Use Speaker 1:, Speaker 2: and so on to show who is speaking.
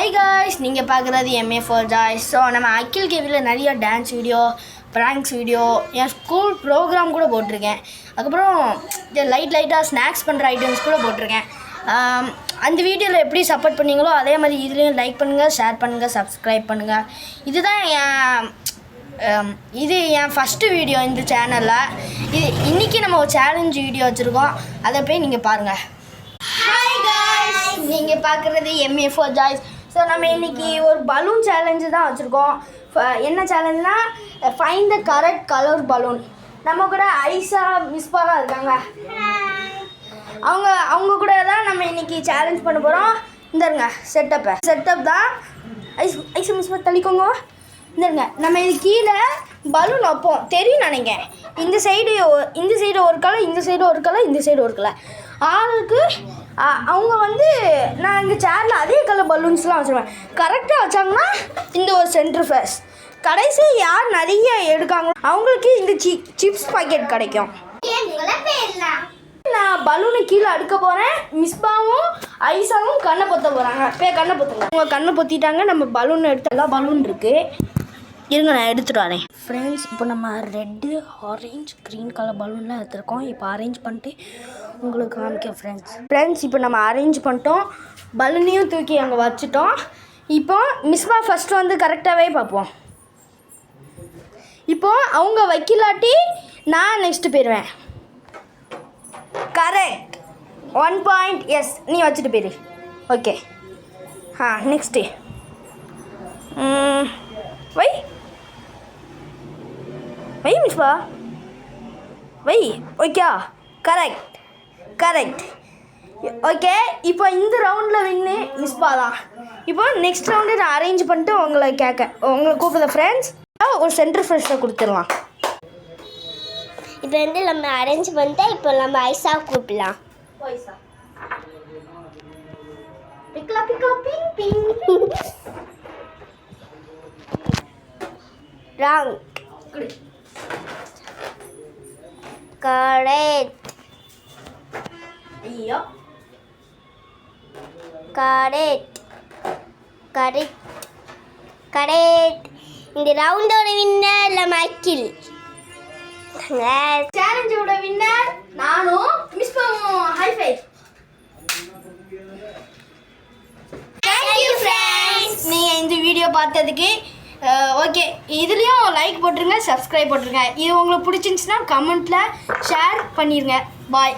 Speaker 1: Hi guys, நீங்கள் பார்க்குறது MA for Joy. So நம்ம அகில் கேவியில் நிறைய டான்ஸ் வீடியோ, ப்ராங்க்ஸ் வீடியோ, என் ஸ்கூல் ப்ரோக்ராம் கூட போட்டிருக்கேன். அதுக்கப்புறம் லைட்டாக ஸ்நாக்ஸ் பண்ணுற ஐட்டம்ஸ் கூட போட்டிருக்கேன். அந்த வீடியோவில் எப்படி சப்போர்ட் பண்ணீங்களோ அதே மாதிரி இதுலேயும் லைக் பண்ணுங்கள், ஷேர் பண்ணுங்கள், சப்ஸ்கிரைப் பண்ணுங்கள். இதுதான் இது என் ஃபஸ்ட்டு வீடியோ இந்த சேனலில். இன்றைக்கி நம்ம ஒரு சேலஞ்ச் வீடியோ வச்சுருக்கோம், அதை போய் நீங்கள் பாருங்கள். ஹாய் காய்ஸ், நீங்கள் பார்க்குறது MA for Joy. ஸோ நம்ம இன்றைக்கி ஒரு பலூன் சேலஞ்சு தான் வச்சுருக்கோம். என்ன சேலஞ்சுனால் find the correct colour balloon. நம்ம கூட ஐசா மிஸ்பாலாம் இருக்காங்க. அவங்க கூட தான் நம்ம இன்றைக்கி சேலஞ்ச் பண்ண போகிறோம். இந்தருங்க செட்டப் தான். ஐசா மிஸ்பா தள்ளிக்கோங்க. இந்தருங்க, நம்ம இது கீழே பலூன் வைப்போம், தெரியும் நினைக்கிறேன். இந்த சைடு ஒரு கலர், இந்த சைடு ஒரு கலர், இந்த சைடு ஒரு கலர். ஆளுக்கு அவங்க நான் எங்கள் சேரில் அதே கலர் பலூன்ஸ்லாம் வச்சுருவேன். கரெக்டாக வச்சாங்கன்னா இந்த ஒரு சென்டர் ஃபேஸ். கடைசி யார் நிறைய எடுக்காங்களோ அவங்களுக்கு இந்த சிப்ஸ் பாக்கெட் கிடைக்கும். நான் பலூனை கீழே அடுக்க போகிறேன். மிஸ்பாவும் ஐசாவும் கண்ணை பொத்த போகிறாங்க. கண்ணை பொத்துங்க. அவங்க கண்ணை பொத்திட்டாங்க. நம்ம பலூன் எடுத்து எல்லாம் பலூன் இருக்குது. இருங்க, நான் எடுத்துகிட்டு வரேன். ஃப்ரெண்ட்ஸ், இப்போ நம்ம ரெட்டு, ஆரேஞ்ச், க்ரீன் கலர் பலூன்லாம் எடுத்துருக்கோம். இப்போ அரேஞ்ச் பண்ணிட்டு உங்களுக்கு காமிக்கேன். ஃப்ரெண்ட்ஸ், இப்போ நம்ம அரேஞ்ச் பண்ணிட்டோம். பலூனையும் தூக்கி அங்கே வச்சுட்டோம். இப்போ மிஸ்பா ஃபஸ்ட்டு கரெக்டாகவே பார்ப்போம். இப்போது அவங்க வைக்கலாட்டி நான் நெக்ஸ்ட்டு போயிடுவேன். Correct, 1 point. எஸ், நீ வச்சுட்டு போயிரு. ஓகே. நெக்ஸ்ட்டு வை மிஸ்பா, வை. Okay, correct. ஓகே, இப்போ இந்த ரவுண்டில் வின்னு மிஸ்பா தான். இப்போ நெக்ஸ்ட் ரவுண்டு நான் அரேஞ்ச் பண்ணிட்டு உங்களை கூப்பிடுறேன். ஃப்ரெண்ட்ஸ், ஒரு சென்டர் ஃப்ரெஷ்ஷாக கொடுத்துடலாம்.
Speaker 2: இப்போ நம்ம அரேஞ்ச் பண்ணிட்டு இப்போ நம்ம ஐசா கூப்பிடலாம். ராங். கரெக்ட்.
Speaker 1: ஐயோ,
Speaker 2: கரெக்ட். இந்த ரவுண்டோட வின்னர் நம்ம அகில்.
Speaker 1: சேலஞ்சோட வின்னர் நானும் மிஸ்பாவும். High five.
Speaker 2: Thank you friends.
Speaker 1: நீங்கள் இந்த வீடியோ பார்த்ததுக்கு ஓகே. இதுலேயும் லைக் போட்டுருங்க, சப்ஸ்கிரைப் போட்டுருங்க. இது உங்களுக்கு பிடிச்சிருந்துச்சுன்னா கமெண்ட்டில் ஷேர் பண்ணிடுங்க. பாய்.